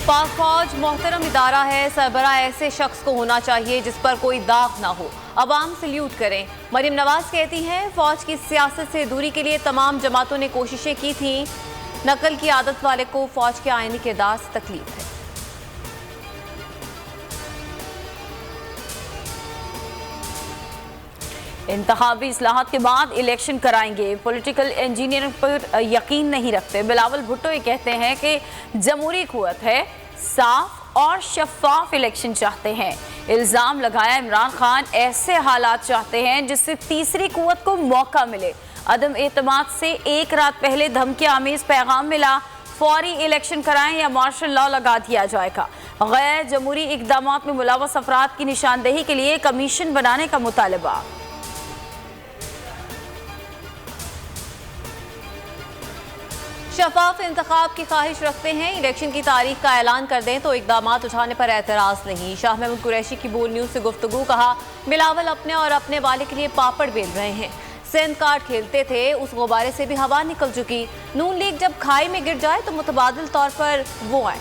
पाक फौज मोहतरम इदारा है, सरबरा ऐसे शख्स को होना चाहिए जिस पर कोई दाग ना हो, अवाम सल्यूट करें। मरीम नवाज कहती हैं फौज की सियासत से दूरी के लिए तमाम जमातों ने कोशिशें की थी, नकल की आदत वाले को फौज के आईनी किरदार से तकलीफ है। इंतखाबी इस्लाहात के बाद इलेक्शन कराएंगे, पॉलिटिकल इंजीनियरिंग पर यकीन नहीं रखते। बिलावल भुट्टो ये कहते हैं कि जमहूरी कुव्वत है, साफ और शफाफ इलेक्शन चाहते हैं। इल्ज़ाम लगाया इमरान खान ऐसे हालात चाहते हैं जिससे तीसरी कुव्वत को मौका मिले। अदम एतमाद से एक रात पहले धमकी आमेज पैगाम मिला, फौरी इलेक्शन कराएं या मार्शल लॉ लगा दिया जाएगा। गैर जमहूरी इकदामात में मुलव्वस अफराद की निशानदेही के लिए कमीशन बनाने का मुतालबा। शफाफ इंतखाब की ख्वाहिश रखते हैं, इलेक्शन की तारीख का ऐलान कर दें तो इकदामात उठाने पर एतराज़ नहीं। शाह महमूद कुरैशी की बोल न्यूज़ से गुफ्तगू। कहा बिलावल अपने और अपने वाले के लिए पापड़ बेल रहे हैं। सेंध कार्ड खेलते थे, उस गुब्बारे से भी हवा निकल चुकी। नून लीग जब खाई में गिर जाए तो मुतबादिल तौर पर वो आए।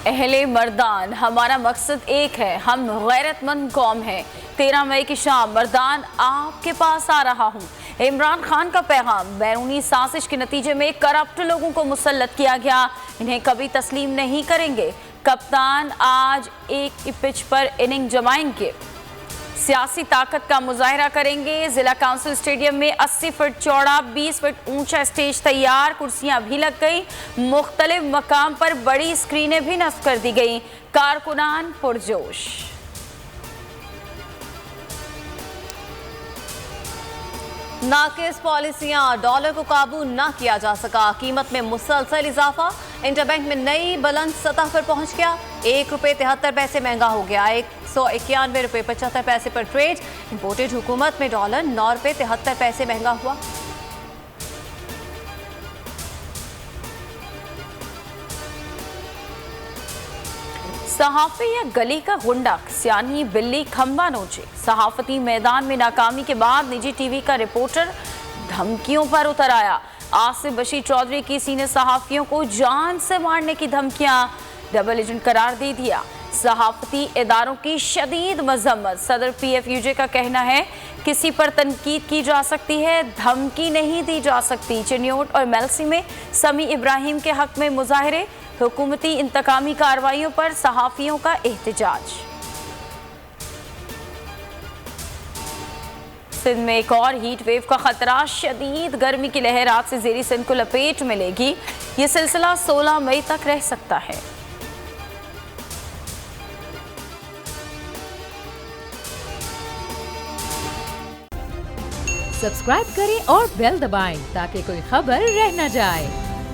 अहले मर्दान, हमारा मकसद एक है, हम गैरतमंद कौम हैं। 13 मई की शाम मर्दान आपके पास आ रहा हूँ। इमरान खान का पैगाम, बैरूनी साजिश के नतीजे में करप्ट लोगों को मुसल्लत किया गया, इन्हें कभी तस्लीम नहीं करेंगे। कप्तान आज एक पिच पर इनिंग जमाएंगे, सियासी ताकत का मुजाहिरा करेंगे। जिला काउंसिल स्टेडियम में 80 फीट चौड़ा 20 फीट ऊंचा स्टेज तैयार, कुर्सियां भी लग गई। मुख्तलिफ मकाम पर बड़ी स्क्रीनें भी नस्ब कर दी गई। कारकुनान पुरजोश। नाकिस पॉलिसियां, डॉलर को काबू न किया जा सका, कीमत में मुसलसल इजाफा। इंटरबैंक में नई बुलंद सतह पर पहुंच गया। ₹1.73 महंगा हो गया, ₹191.75 पर ट्रेड। इंपोर्टेड हुकूमत में डॉलर ₹9.73 महंगा हुआ। सहाफ़ी या गली का गुंडा, सियानी बिल्ली खंबा नोचे। सहाफती मैदान में नाकामी के बाद निजी टीवी का रिपोर्टर धमकियों पर उतर आया। आसिफ बशीर चौधरी की सीनियर सहाफियों को जान से मारने की धमकियां, डबल एजेंट करार दे दिया। सहाफती इदारों की शदीद मजम्मत। सदर PFUJ का कहना है किसी पर तनकीद की जा सकती है, धमकी नहीं दी जा सकती। चिन्योट और मेलसी में समी इब्राहिम के हक में मुजाहरे, हुकूमती इंतकामी कार्रवाइयों पर सहाफियों का एहतजाज। सिंध में एक और हीट वेव का खतरा, शदीद गर्मी की लहर आज से ज़ेरी सिंध को लपेट में लेगी। ये सिलसिला 16 मई तक रह सकता है। सब्सक्राइब करें और बेल दबाएं ताकि कोई खबर रह न जाए।